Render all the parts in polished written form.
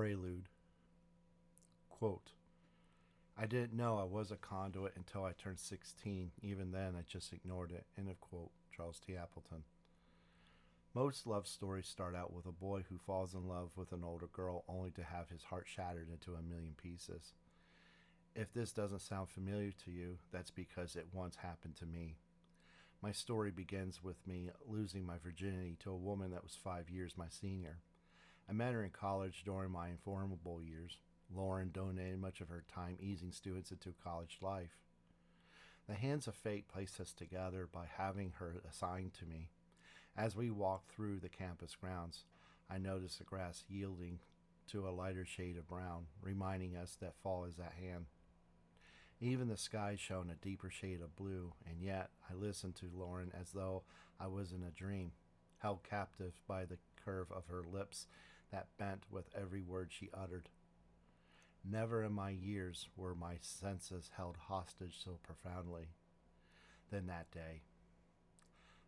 Prelude. Quote, I didn't know I was a conduit until I turned 16. Even then, I just ignored it. End of quote. Charles T. Appleton. Most love stories start out with a boy who falls in love with an older girl only to have his heart shattered into a million pieces. If this doesn't sound familiar to you, that's because it once happened to me. My story begins with me losing my virginity to a woman that was 5 years my senior. I met her in college during my informal years. Lauren donated much of her time easing students into college life. The hands of fate placed us together by having her assigned to me. As we walked through the campus grounds, I noticed the grass yielding to a lighter shade of brown, reminding us that fall is at hand. Even the sky shone a deeper shade of blue, and yet I listened to Lauren as though I was in a dream, held captive by the curve of her lips that bent with every word she uttered. Never in my years were my senses held hostage so profoundly than that day.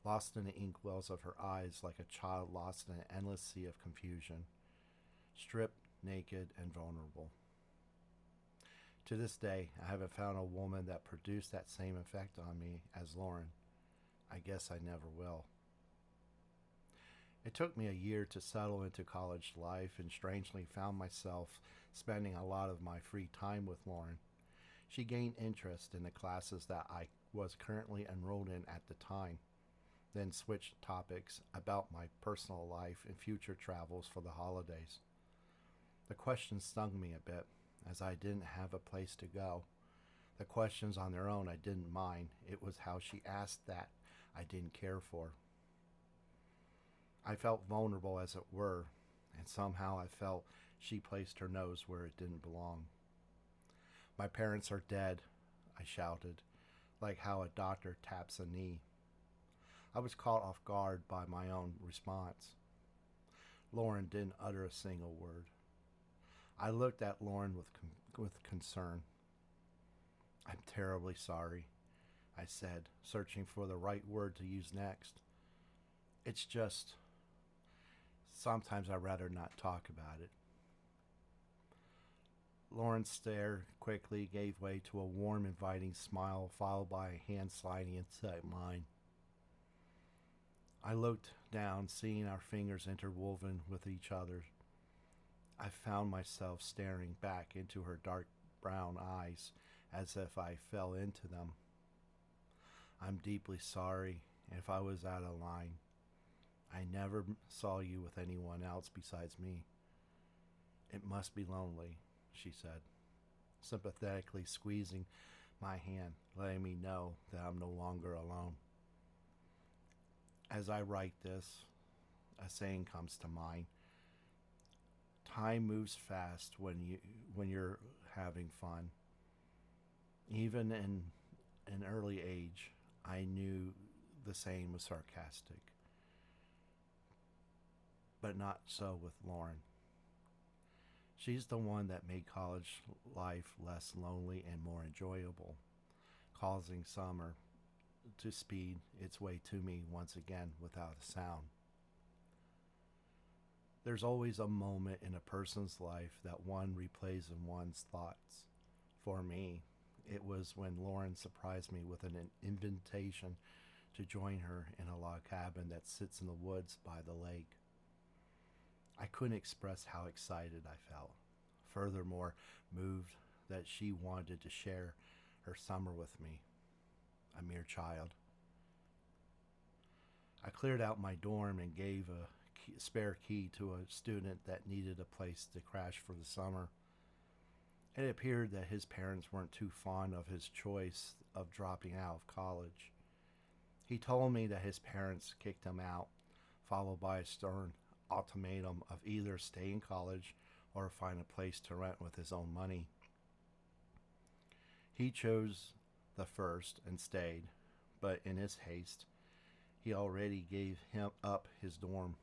Lost in the inkwells of her eyes like a child lost in an endless sea of confusion, stripped, naked, and vulnerable. To this day, I haven't found a woman that produced that same effect on me as Lauren. I guess I never will. It took me a year to settle into college life and strangely found myself spending a lot of my free time with Lauren. She gained interest in the classes that I was currently enrolled in at the time, then switched topics about my personal life and future travels for the holidays. The questions stung me a bit, as I didn't have a place to go. The questions on their own I didn't mind. It was how she asked that I didn't care for. I felt vulnerable, as it were, and somehow I felt she placed her nose where it didn't belong. My parents are dead, I shouted, like how a doctor taps a knee. I was caught off guard by my own response. Lauren didn't utter a single word. I looked at Lauren with concern. I'm terribly sorry, I said, searching for the right word to use next. It's just, sometimes I'd rather not talk about it. Lauren's stare quickly gave way to a warm, inviting smile, followed by a hand sliding inside mine. I looked down, seeing our fingers interwoven with each other. I found myself staring back into her dark brown eyes as if I fell into them. I'm deeply sorry if I was out of line. I never saw you with anyone else besides me. It must be lonely, she said, sympathetically squeezing my hand, letting me know that I'm no longer alone. As I write this, a saying comes to mind. Time moves fast when you're having fun. Even in an early age, I knew the saying was sarcastic. But not so with Lauren. She's the one that made college life less lonely and more enjoyable, causing summer to speed its way to me once again without a sound. There's always a moment in a person's life that one replays in one's thoughts. For me, it was when Lauren surprised me with an invitation to join her in a log cabin that sits in the woods by the lake. I couldn't express how excited I felt. Furthermore, moved that she wanted to share her summer with me, a mere child. I cleared out my dorm and gave a spare key to a student that needed a place to crash for the summer. It appeared that his parents weren't too fond of his choice of dropping out of college. He told me that his parents kicked him out, followed by a stern ultimatum of either stay in college or find a place to rent with his own money. He chose the first and stayed, but in his haste, he already gave him up his dorm.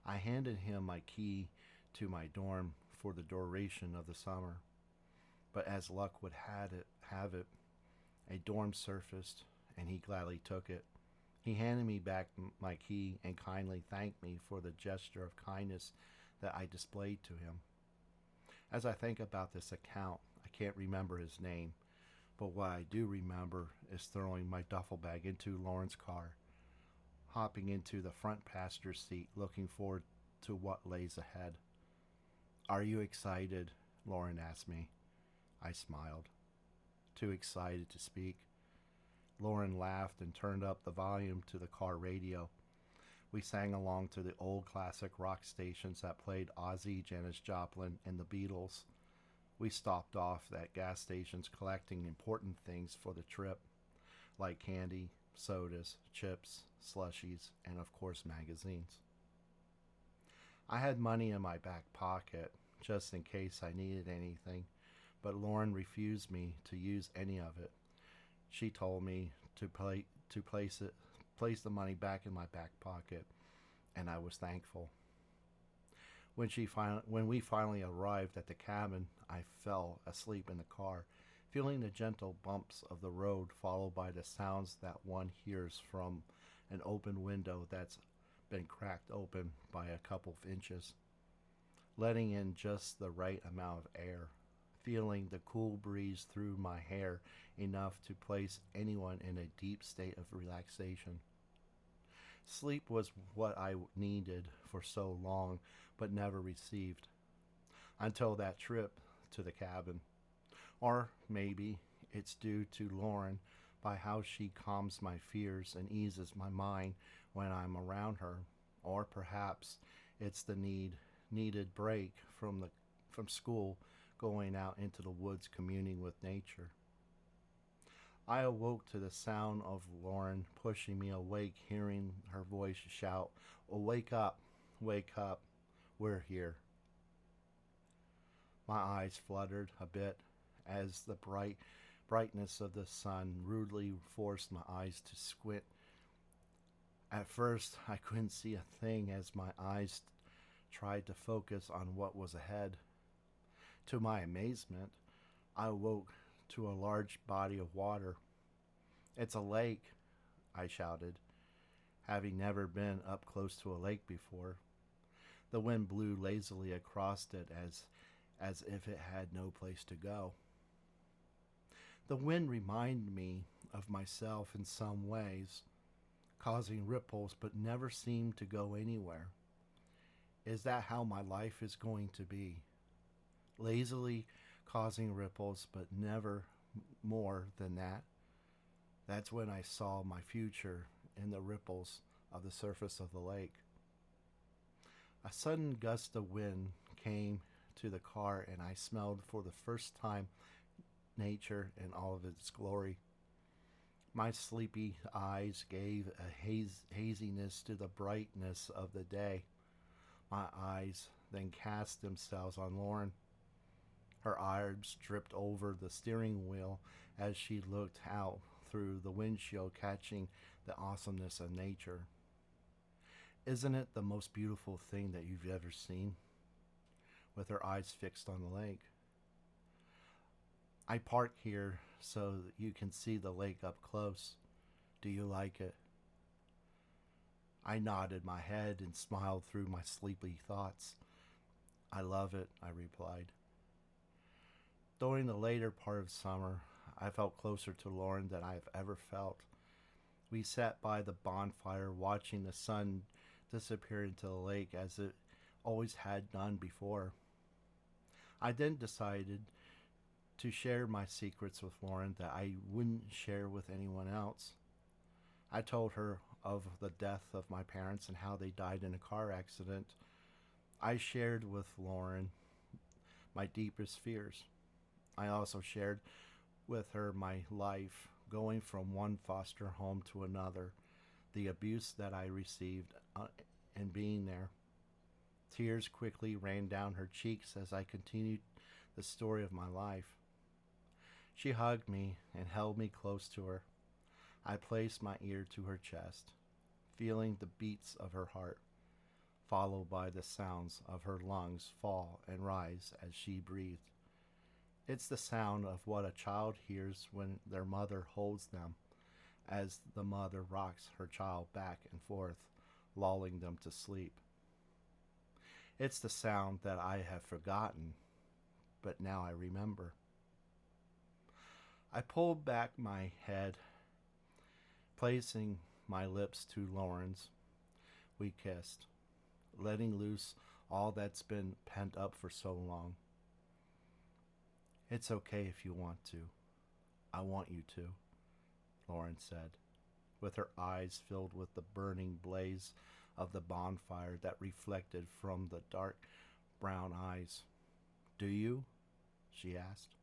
I handed him my key to my dorm for the duration of the summer, but as luck would have it, a dorm surfaced, and he gladly took it. He handed me back my key and kindly thanked me for the gesture of kindness that I displayed to him. As I think about this account, I can't remember his name, but what I do remember is throwing my duffel bag into Lauren's car, hopping into the front passenger seat, looking forward to what lays ahead. "Are you excited?" Lauren asked me. I smiled, too excited to speak. Lauren laughed and turned up the volume to the car radio. We sang along to the old classic rock stations that played Ozzy, Janis Joplin, and the Beatles. We stopped off at gas stations collecting important things for the trip, like candy, sodas, chips, slushies, and of course magazines. I had money in my back pocket, just in case I needed anything, but Lauren refused me to use any of it. She told me to place the money back in my back pocket, and I was thankful. When we finally arrived at the cabin, I fell asleep in the car, feeling the gentle bumps of the road followed by the sounds that one hears from an open window that's been cracked open by a couple of inches, letting in just the right amount of air, feeling the cool breeze through my hair enough to place anyone in a deep state of relaxation. Sleep was what I needed for so long, but never received, until that trip to the cabin. Or maybe it's due to Lauren by how she calms my fears and eases my mind when I'm around her. Or perhaps it's the needed break from school, going out into the woods communing with nature. I awoke to the sound of Lauren pushing me awake, hearing her voice shout, "Oh, wake up, we're here." My eyes fluttered a bit as the brightness of the sun rudely forced my eyes to squint. At first, I couldn't see a thing as my eyes tried to focus on what was ahead. To my amazement, I awoke to a large body of water. "It's a lake," I shouted, having never been up close to a lake before. The wind blew lazily across it as if it had no place to go. The wind reminded me of myself in some ways, causing ripples but never seemed to go anywhere. Is that how my life is going to be? Lazily causing ripples but never more than that? That's when I saw my future in the ripples of the surface of the lake. A sudden gust of wind came to the car, and I smelled for the first time nature in all of its glory. My sleepy eyes gave a haziness to the brightness of the day. My eyes then cast themselves on Lauren. Her arms dripped over the steering wheel as she looked out through the windshield, catching the awesomeness of nature. "Isn't it the most beautiful thing that you've ever seen?" With her eyes fixed on the lake. "I park here so that you can see the lake up close. Do you like it?" I nodded my head and smiled through my sleepy thoughts. "I love it," I replied. During the later part of summer, I felt closer to Lauren than I have ever felt. We sat by the bonfire watching the sun disappear into the lake as it always had done before. I then decided to share my secrets with Lauren that I wouldn't share with anyone else. I told her of the death of my parents and how they died in a car accident. I shared with Lauren my deepest fears. I also shared with her my life going from one foster home to another, the abuse that I received, and being there. Tears quickly ran down her cheeks as I continued the story of my life. She hugged me and held me close to her. I placed my ear to her chest, feeling the beats of her heart, followed by the sounds of her lungs fall and rise as she breathed. It's the sound of what a child hears when their mother holds them, as the mother rocks her child back and forth, lulling them to sleep. It's the sound that I have forgotten, but now I remember. I pulled back my head, placing my lips to Lauren's. We kissed, letting loose all that's been pent up for so long. It's okay if you want to. I want you to, Lauren said, with her eyes filled with the burning blaze of the bonfire that reflected from the dark brown eyes. Do you? She asked.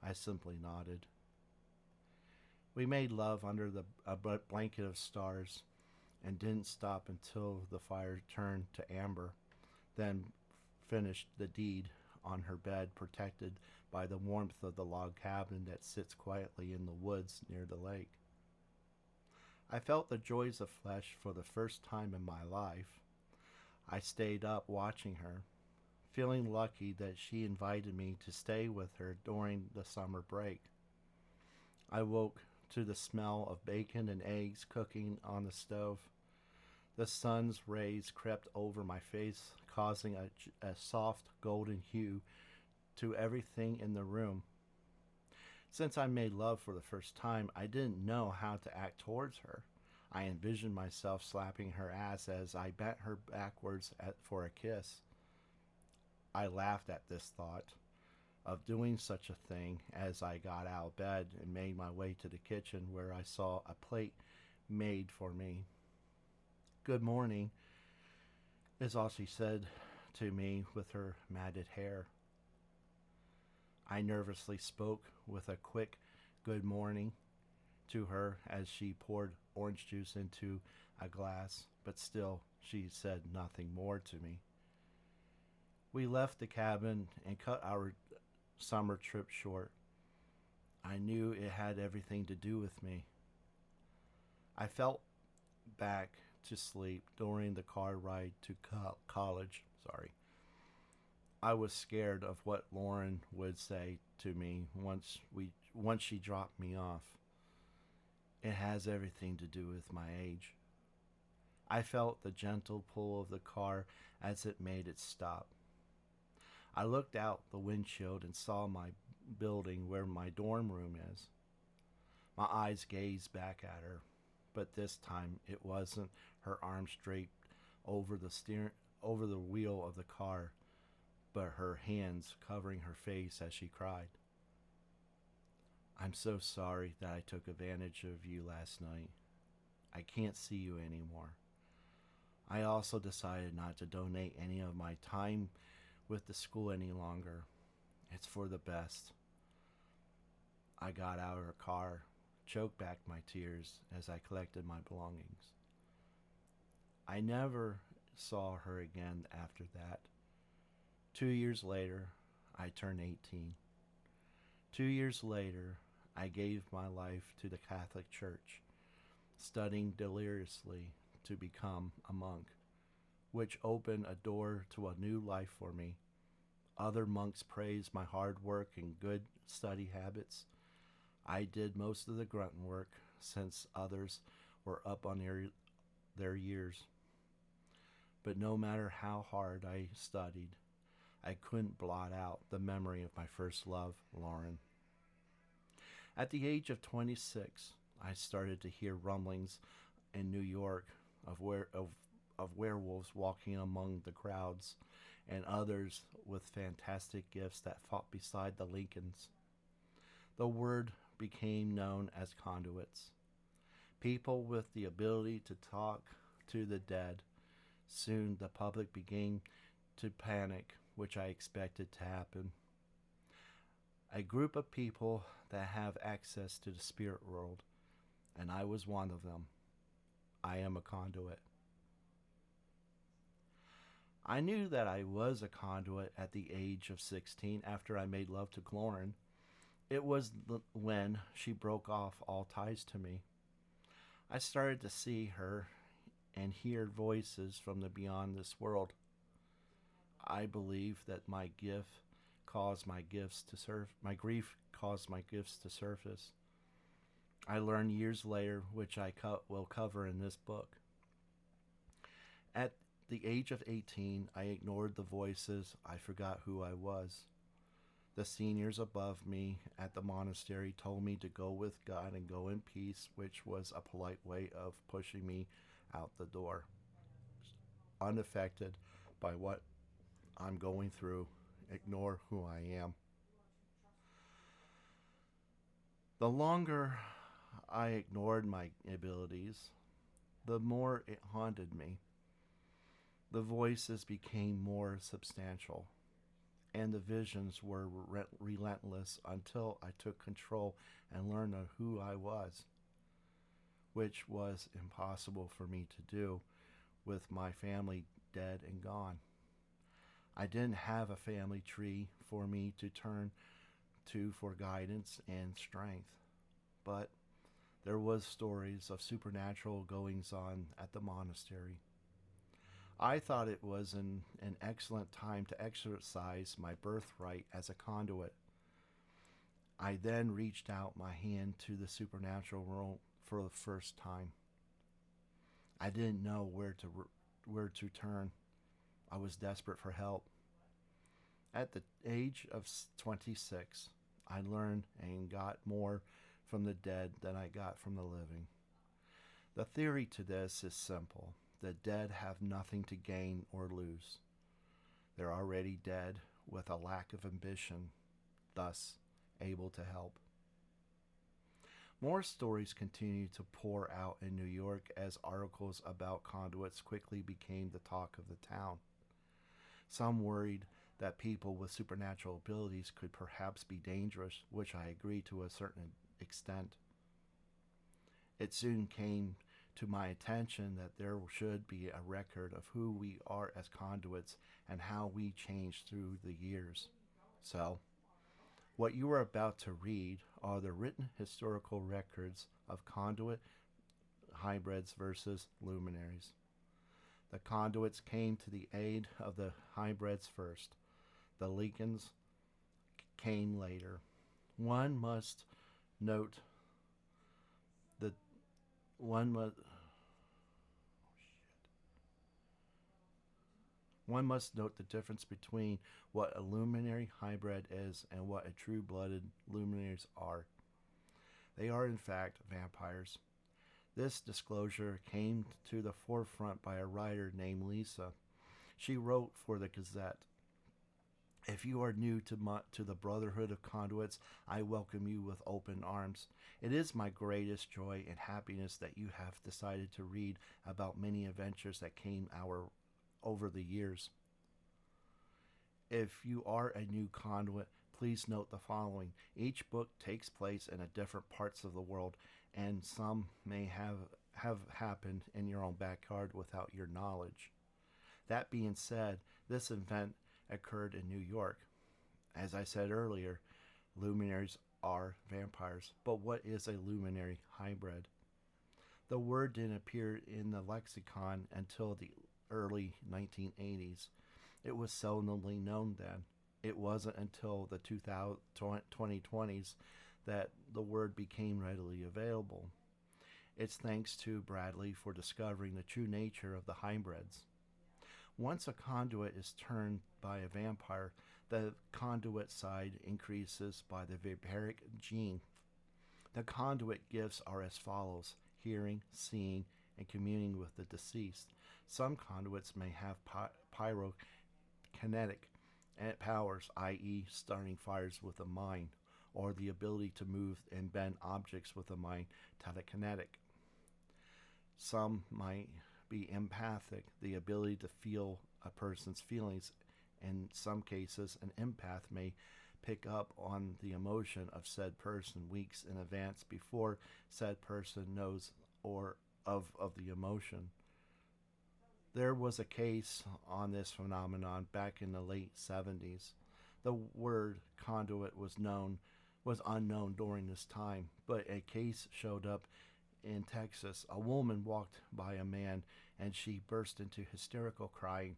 I simply nodded. We made love under a blanket of stars and didn't stop until the fire turned to amber, then finished the deed on her bed, protected by the warmth of the log cabin that sits quietly in the woods near the lake. I felt the joys of flesh for the first time in my life. I stayed up watching her, feeling lucky that she invited me to stay with her during the summer break. I woke to the smell of bacon and eggs cooking on the stove. The sun's rays crept over my face, causing a soft golden hue to everything in the room. Since I made love for the first time, I didn't know how to act towards her. I envisioned myself slapping her ass as I bent her backwards for a kiss. I laughed at this thought of doing such a thing as I got out of bed and made my way to the kitchen, where I saw a plate made for me. Good morning, is all she said to me with her matted hair. I nervously spoke with a quick good morning to her as she poured orange juice into a glass, but still she said nothing more to me. We left the cabin and cut our summer trip short. I knew it had everything to do with me. I fell back to sleep during the car ride to college. I was scared of what Lauren would say to me once she dropped me off. It has everything to do with my age. I felt the gentle pull of the car as it made its stop. I looked out the windshield and saw my building where my dorm room is. My eyes gazed back at her, but this time it wasn't her arms draped over the wheel of the car, but her hands covering her face as she cried. I'm so sorry that I took advantage of you last night. I can't see you anymore. I also decided not to donate any of my time with the school any longer. It's for the best. I got out of her car, choked back my tears as I collected my belongings. I never saw her again after that. 2 years later, I turned 18. 2 years later, I gave my life to the Catholic Church, studying deliriously to become a monk, which opened a door to a new life for me. Other monks praised my hard work and good study habits. I did most of the grunt work, since others were up on their years. But no matter how hard I studied, I couldn't blot out the memory of my first love, Lauren. At the age of 26, I started to hear rumblings in New York of werewolves walking among the crowds, and others with fantastic gifts that fought beside the Lincolns. The word became known as conduits, people with the ability to talk to the dead. Soon the public began to panic, which I expected to happen. A group of people that have access to the spirit world, and I was one of them. I am a conduit. I knew that I was a conduit at the age of 16 after I made love to Lauren. It was when she broke off all ties to me. I started to see her and hear voices from the beyond this world. I believe that my grief caused my gifts to surface. I learned years later, which I will cover in this book. At the age of 18, I ignored the voices. I forgot who I was. The seniors above me at the monastery told me to go with God and go in peace, which was a polite way of pushing me out the door. Unaffected by what I'm going through, ignore who I am. The longer I ignored my abilities, the more it haunted me. The voices became more substantial, and the visions were relentless until I took control and learned of who I was, which was impossible for me to do with my family dead and gone. I didn't have a family tree for me to turn to for guidance and strength, but there was stories of supernatural goings on at the monastery. I thought it was an excellent time to exercise my birthright as a conduit. I then reached out my hand to the supernatural world for the first time. I didn't know where to turn. I was desperate for help. At the age of 26, I learned and got more from the dead than I got from the living. The theory to this is simple. The dead have nothing to gain or lose. They're already dead with a lack of ambition, thus able to help. More stories continued to pour out in New York as articles about conduits quickly became the talk of the town. Some worried that people with supernatural abilities could perhaps be dangerous, which I agree to a certain extent. It soon came to my attention that there should be a record of who we are as conduits and how we changed through the years. So, what you are about to read are the written historical records of conduit hybrids versus luminaries. The conduits came to the aid of the hybrids first. The Lincolns came later. One must note that one must note the difference between what a luminary hybrid is and what a true-blooded luminaries are. They are in fact vampires. This disclosure came to the forefront by a writer named Lisa. She wrote for the Gazette. If you are new to the Brotherhood of Conduits, I welcome you with open arms. It is my greatest joy and happiness that you have decided to read about many adventures that came over the years. If you are a new conduit, please note the following. Each book takes place in a different parts of the world, and some may have happened in your own backyard without your knowledge. That being said, this event occurred in New York. As I said earlier, luminaries are vampires. But what is a luminary hybrid? The word didn't appear in the lexicon until the early 1980s. It was seldomly known then. It wasn't until the 2020s that the word became readily available. It's thanks to Bradley for discovering the true nature of the hybrids. Once a conduit is turned by a vampire, the conduit side increases by the vampiric gene. The conduit gifts are as follows: hearing, seeing, and communing with the deceased. Some conduits may have pyrokinetic powers, i.e., starting fires with the mind, or the ability to move and bend objects with the mind, telekinetic. Some might be empathic, the ability to feel a person's feelings. In some cases, an empath may pick up on the emotion of said person weeks in advance before said person knows or of the emotion. There was a case on this phenomenon back in the late 70s. The word conduit was unknown during this time, but a case showed up in Texas. A woman walked by a man and she burst into hysterical crying.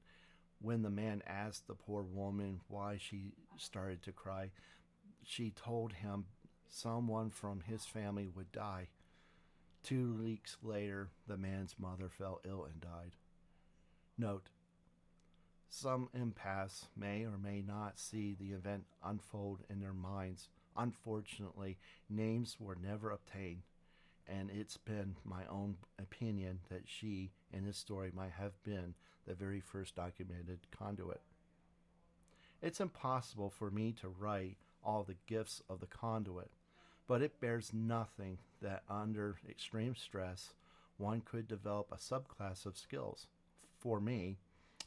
When the man asked the poor woman why she started to cry, she told him someone from his family would die. 2 weeks later, the man's mother fell ill and died. Note, Some empaths may or may not see the event unfold in their minds. Unfortunately, names were never obtained, and it's been my own opinion that she, in this story, might have been the very first documented conduit. It's impossible for me to write all the gifts of the conduit, but it bears nothing that under extreme stress one could develop a subclass of skills. For me,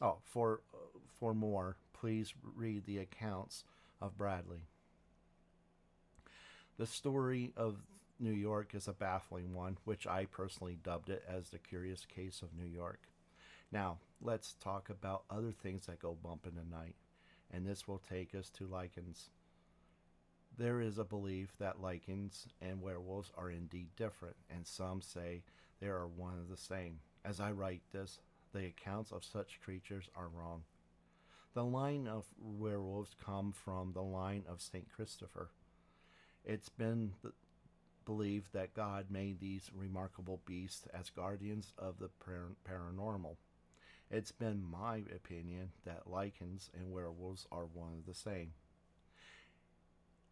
oh, for more, please read the accounts of Bradley. The story of New York is a baffling one, which I personally dubbed it as the curious case of New York. Now, let's talk about other things that go bump in the night, and this will take us to lichens. There is a belief that lichens and werewolves are indeed different, and some say they are one and the same. As I write this, the accounts of such creatures are wrong. The line of werewolves come from the line of St. Christopher. It's been believed that God made these remarkable beasts as guardians of the paranormal. It's been my opinion that lichens and werewolves are one and the same.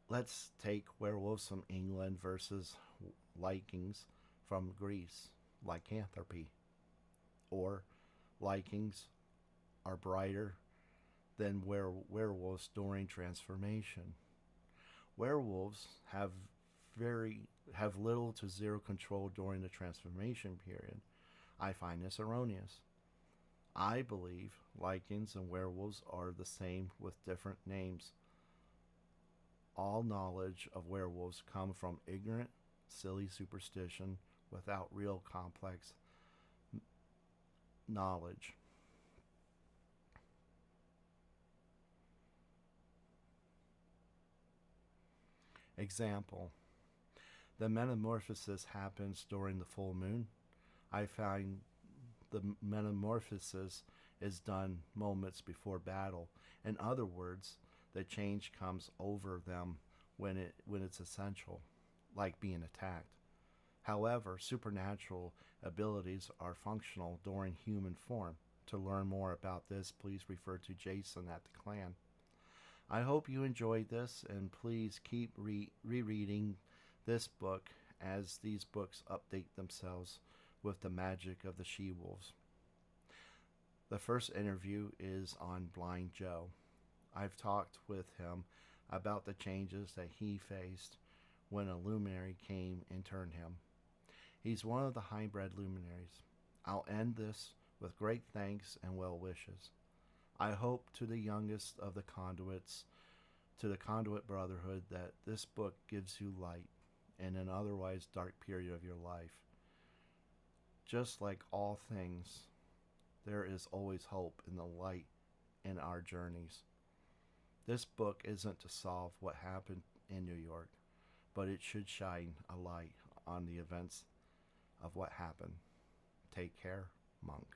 Let's take werewolves from England versus lichens from Greece, lycanthropy. Or lichens are brighter than werewolves during transformation. Werewolves have little to zero control during the transformation period. I find this erroneous. I believe lichens and werewolves are the same with different names. All knowledge of werewolves come from ignorant, silly superstition without real complex knowledge. Example: the metamorphosis happens during the full moon. I find the metamorphosis is done moments before battle. In other words, the change comes over them when it's essential, like being attacked. However, supernatural abilities are functional during human form. To learn more about this, please refer to Jason at the Clan. I hope you enjoyed this, and please keep rereading this book as these books update themselves with the magic of the she-wolves. The first interview is on Blind Joe. I've talked with him about the changes that he faced when a luminary came and turned him. He's one of the hybrid luminaries. I'll end this with great thanks and well wishes. I hope to the youngest of the conduits, to the Conduit Brotherhood, that this book gives you light in an otherwise dark period of your life. Just like all things, there is always hope in the light in our journeys. This book isn't to solve what happened in New York, but it should shine a light on the events of what happened. Take care, Monk.